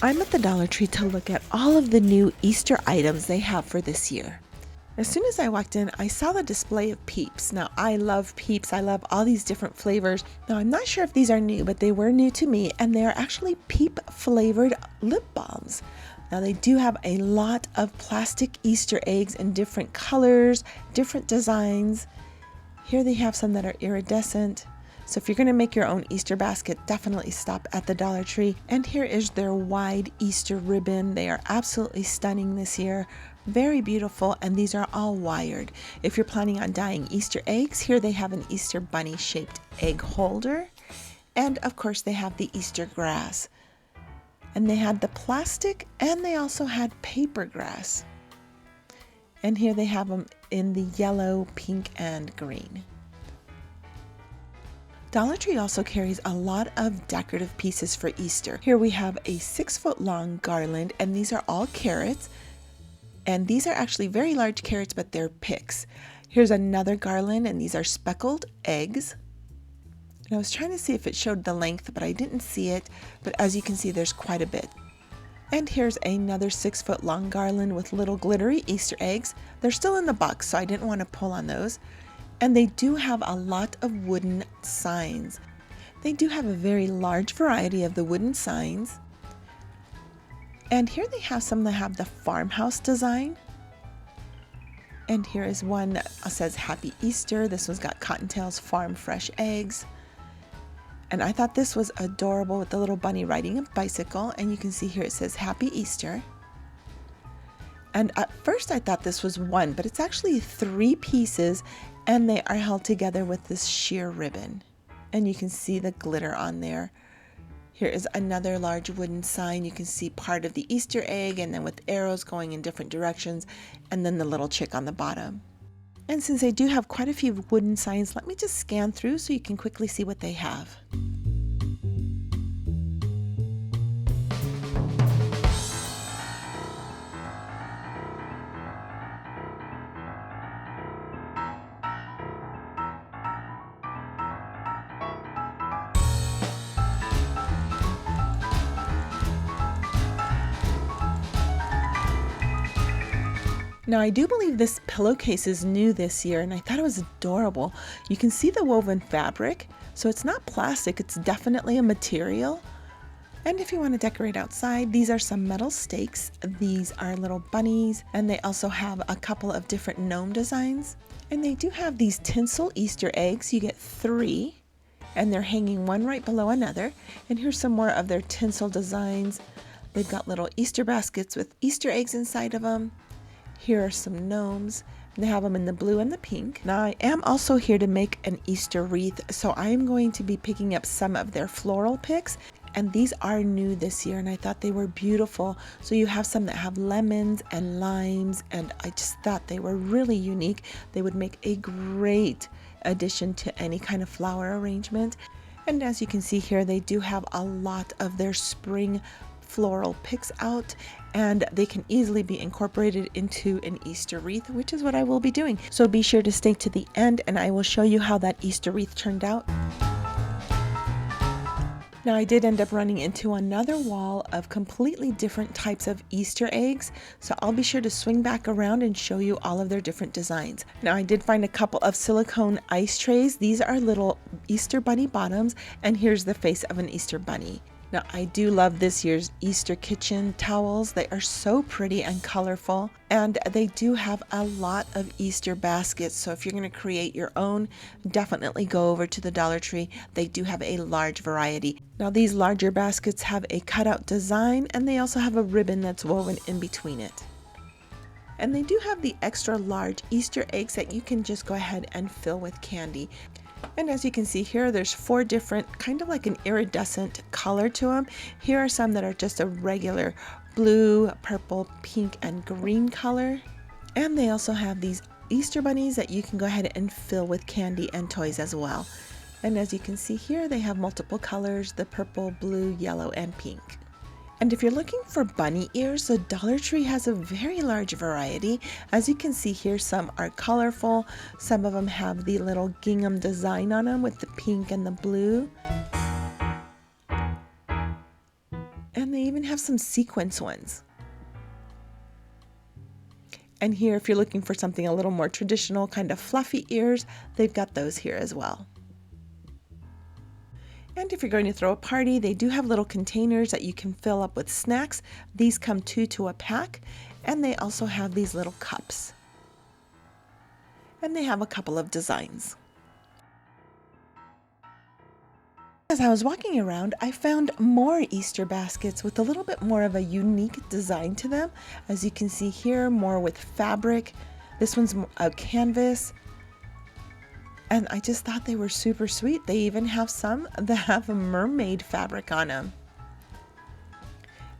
I'm at the Dollar Tree to look at all of the new Easter items they have for this year. As soon as I walked in, I saw the display of Peeps. Now, I love Peeps. I love all these different flavors. Now, I'm not sure if these are new, but they were new to me, and they are actually Peep flavored lip balms. Now, they do have a lot of plastic Easter eggs in different colors, different designs. Here they have some that are iridescent. So if you're going to make your own Easter basket, definitely stop at the Dollar Tree. And here is their wide Easter ribbon. They are absolutely stunning this year. Very beautiful, and these are all wired. If you're planning on dyeing Easter eggs, here they have an Easter bunny shaped egg holder. And of course they have the Easter grass. And they had the plastic, and they also had paper grass. And here they have them in the yellow, pink, and green. Dollar Tree also carries a lot of decorative pieces for Easter. Here we have a 6-foot long garland, and these are all carrots. And these are actually very large carrots, but they're picks. Here's another garland, and these are speckled eggs. And I was trying to see if it showed the length, but I didn't see it. But as you can see, there's quite a bit. And here's another 6-foot long garland with little glittery Easter eggs. They're still in the box, so I didn't want to pull on those. And they do have a lot of wooden signs. They do have a very large variety of the wooden signs. And here they have some that have the farmhouse design. And here is one that says Happy Easter. This one's got Cottontail's Farm Fresh Eggs. And I thought this was adorable with the little bunny riding a bicycle. And you can see here it says Happy Easter. And at first I thought this was one, but it's actually 3 pieces, and they are held together with this sheer ribbon. And you can see the glitter on there. Here is another large wooden sign. You can see part of the Easter egg, and then with arrows going in different directions, and then the little chick on the bottom. And since they do have quite a few wooden signs, let me just scan through so you can quickly see what they have. Now, I do believe this pillowcase is new this year, and I thought it was adorable. You can see the woven fabric, so it's not plastic, it's definitely a material. And if you want to decorate outside, these are some metal stakes. These are little bunnies, and they also have a couple of different gnome designs. And they do have these tinsel Easter eggs. You get 3, and they're hanging one right below another. And here's some more of their tinsel designs. They've got little Easter baskets with Easter eggs inside of them. Here are some gnomes. They have them in the blue and the pink. Now, I am also here to make an Easter wreath, so I am going to be picking up some of their floral picks. And these are new this year, and I thought they were beautiful. So you have some that have lemons and limes, and I just thought they were really unique. They would make a great addition to any kind of flower arrangement. And as you can see here, they do have a lot of their spring floral picks out, and they can easily be incorporated into an Easter wreath, which is what I will be doing. So be sure to stay to the end, and I will show you how that Easter wreath turned out. Now, I did end up running into another wall of completely different types of Easter eggs, so I'll be sure to swing back around and show you all of their different designs. Now, I did find a couple of silicone ice trays. These are little Easter bunny bottoms, and here's the face of an Easter bunny. Now, I do love this year's Easter kitchen towels. They are so pretty and colorful, and they do have a lot of Easter baskets. So if you're going to create your own, definitely go over to the Dollar Tree. They do have a large variety. Now, these larger baskets have a cutout design, and they also have a ribbon that's woven in between it. And they do have the extra large Easter eggs that you can just go ahead and fill with candy. And as you can see here, there's 4 different, kind of like an iridescent color to them. Here are some that are just a regular blue, purple, pink, and green color. And they also have these Easter bunnies that you can go ahead and fill with candy and toys as well. And as you can see here, they have multiple colors, the purple, blue, yellow, and pink. And if you're looking for bunny ears, the Dollar Tree has a very large variety. As you can see here, some are colorful. Some of them have the little gingham design on them with the pink and the blue. And they even have some sequence ones. And here, if you're looking for something a little more traditional, kind of fluffy ears, they've got those here as well. And if you're going to throw a party, they do have little containers that you can fill up with snacks. These come 2 to a pack, and they also have these little cups. And they have a couple of designs. As I was walking around, I found more Easter baskets with a little bit more of a unique design to them. As you can see here, more with fabric. This one's a canvas. And I just thought they were super sweet. They even have some that have a mermaid fabric on them.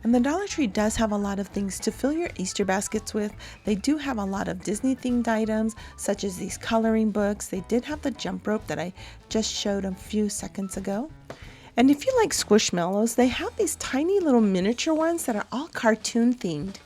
And the Dollar Tree does have a lot of things to fill your Easter baskets with. They do have a lot of Disney themed items, such as these coloring books. They did have the jump rope that I just showed a few seconds ago. And if you like Squishmallows, they have these tiny little miniature ones that are all cartoon themed.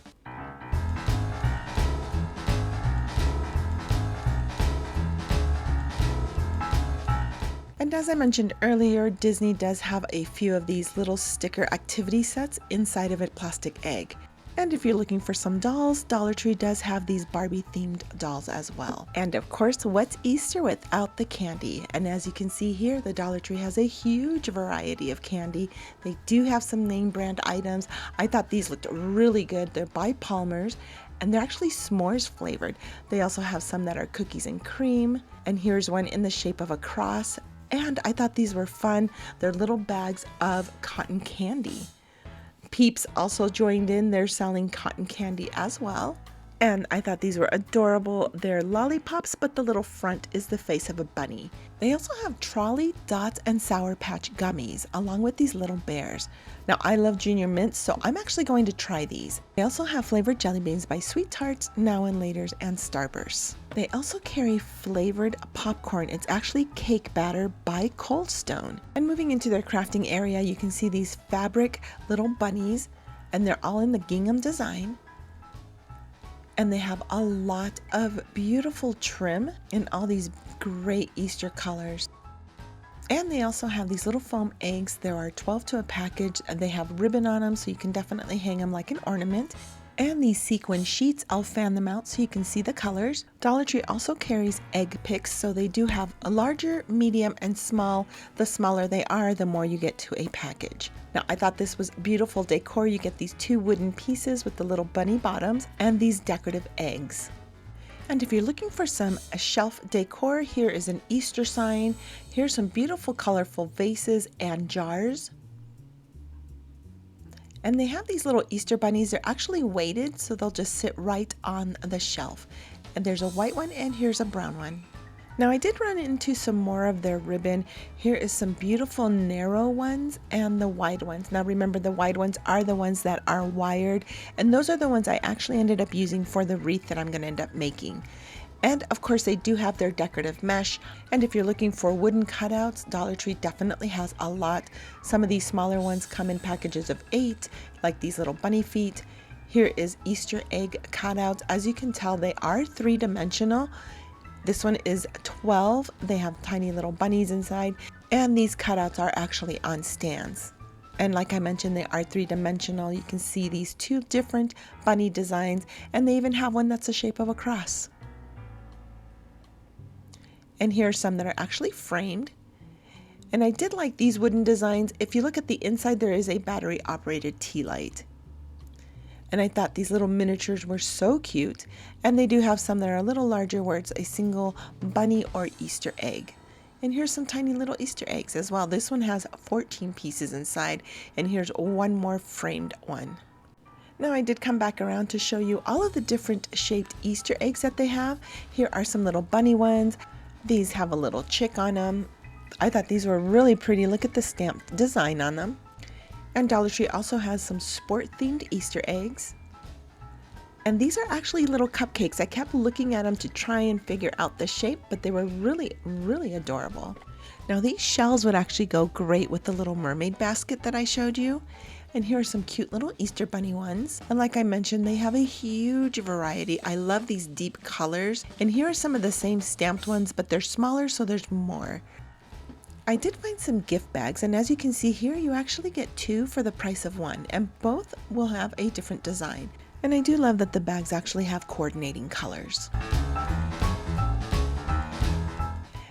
And as I mentioned earlier, Disney does have a few of these little sticker activity sets inside of a plastic egg. And if you're looking for some dolls, Dollar Tree does have these Barbie themed dolls as well. And of course, what's Easter without the candy? And as you can see here, the Dollar Tree has a huge variety of candy. They do have some name brand items. I thought these looked really good. They're by Palmer's, and they're actually s'mores flavored. They also have some that are cookies and cream. And here's one in the shape of a cross. And I thought these were fun. They're little bags of cotton candy. Peeps also joined in. They're selling cotton candy as well. And I thought these were adorable. They're lollipops, but the little front is the face of a bunny. They also have Trolley, Dots, and Sour Patch gummies, along with these little bears. Now, I love Junior Mints, so I'm actually going to try these. They also have flavored jelly beans by Sweet Tarts, Now and Laters, and Starburst. They also carry flavored popcorn. It's actually cake batter by Cold Stone. And moving into their crafting area, you can see these fabric little bunnies, and they're all in the gingham design. And they have a lot of beautiful trim in all these great Easter colors. And they also have these little foam eggs. There are 12 to a package, and they have ribbon on them, so you can definitely hang them like an ornament. And these sequin sheets, I'll fan them out so you can see the colors. Dollar Tree also carries egg picks, so they do have a larger, medium, and small. The smaller they are, the more you get to a package. Now, I thought this was beautiful decor. You get these 2 wooden pieces with the little bunny bottoms and these decorative eggs. And if you're looking for some shelf decor, here is an Easter sign. Here's some beautiful colorful vases and jars. And they have these little Easter bunnies. They're actually weighted, so they'll just sit right on the shelf. And there's a white one and here's a brown one. Now, I did run into some more of their ribbon. Here is some beautiful narrow ones and the wide ones. Now, remember, the wide ones are the ones that are wired, and those are the ones I actually ended up using for the wreath that I'm going to end up making. And of course, they do have their decorative mesh. And if you're looking for wooden cutouts, Dollar Tree definitely has a lot. Some of these smaller ones come in packages of 8, like these little bunny feet. Here is Easter egg cutouts. As you can tell, they are 3-dimensional. This one is 12. They have tiny little bunnies inside, and these cutouts are actually on stands. And like I mentioned, they are 3-dimensional. You can see these 2 different bunny designs, and they even have one that's the shape of a cross. And here are some that are actually framed. And I did like these wooden designs. If you look at the inside, there is a battery operated tea light. And I thought these little miniatures were so cute. And they do have some that are a little larger where it's a single bunny or Easter egg. And here's some tiny little Easter eggs as well. This one has 14 pieces inside, and here's one more framed one. Now, I did come back around to show you all of the different shaped Easter eggs that they have. Here are some little bunny ones. These have a little chick on them. I thought these were really pretty. Look at the stamped design on them. And Dollar Tree also has some sport-themed Easter eggs. And these are actually little cupcakes. I kept looking at them to try and figure out the shape, but they were really, really adorable. Now, these shells would actually go great with the little mermaid basket that I showed you. And here are some cute little Easter bunny ones. And like I mentioned, they have a huge variety. I love these deep colors. And here are some of the same stamped ones, but they're smaller, so there's more. I did find some gift bags, and as you can see here, you actually get 2 for the price of 1, and both will have a different design. And I do love that the bags actually have coordinating colors.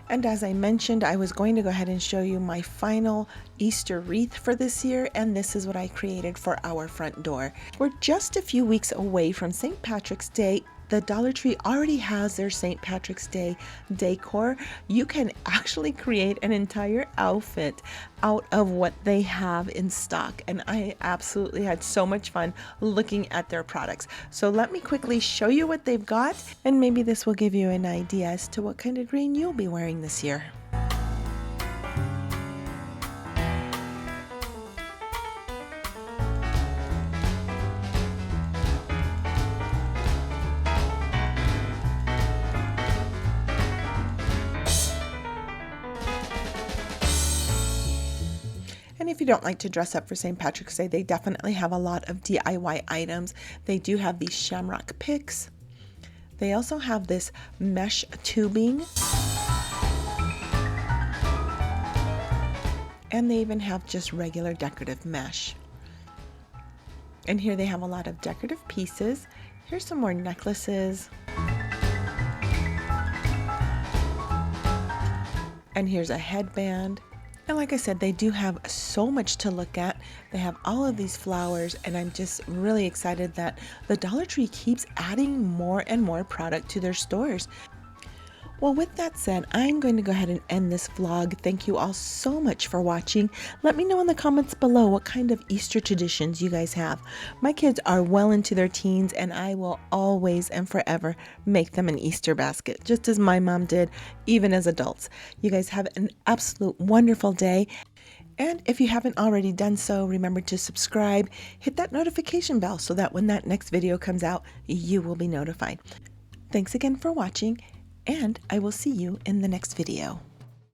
And as I mentioned, I was going to go ahead and show you my final Easter wreath for this year, and this is what I created for our front door. We're just a few weeks away from St. Patrick's Day. The Dollar Tree already has their St. Patrick's Day decor. You can actually create an entire outfit out of what they have in stock, and I absolutely had so much fun looking at their products. So let me quickly show you what they've got, and maybe this will give you an idea as to what kind of green you'll be wearing this year. And if you don't like to dress up for St. Patrick's Day, they definitely have a lot of DIY items. They do have these shamrock picks. They also have this mesh tubing. And they even have just regular decorative mesh. And here they have a lot of decorative pieces. Here's some more necklaces. And here's a headband. And like I said, they do have so much to look at. They have all of these flowers, and I'm just really excited that the Dollar Tree keeps adding more and more product to their stores. Well, with that said, I'm going to go ahead and end this vlog. Thank you all so much for watching. Let me know in the comments below what kind of Easter traditions you guys have. My kids are well into their teens, and I will always and forever make them an Easter basket, just as my mom did, even as adults. You guys have an absolute wonderful day. And if you haven't already done so, remember to subscribe, hit that notification bell so that when that next video comes out, you will be notified. Thanks again for watching, and I will see you in the next video.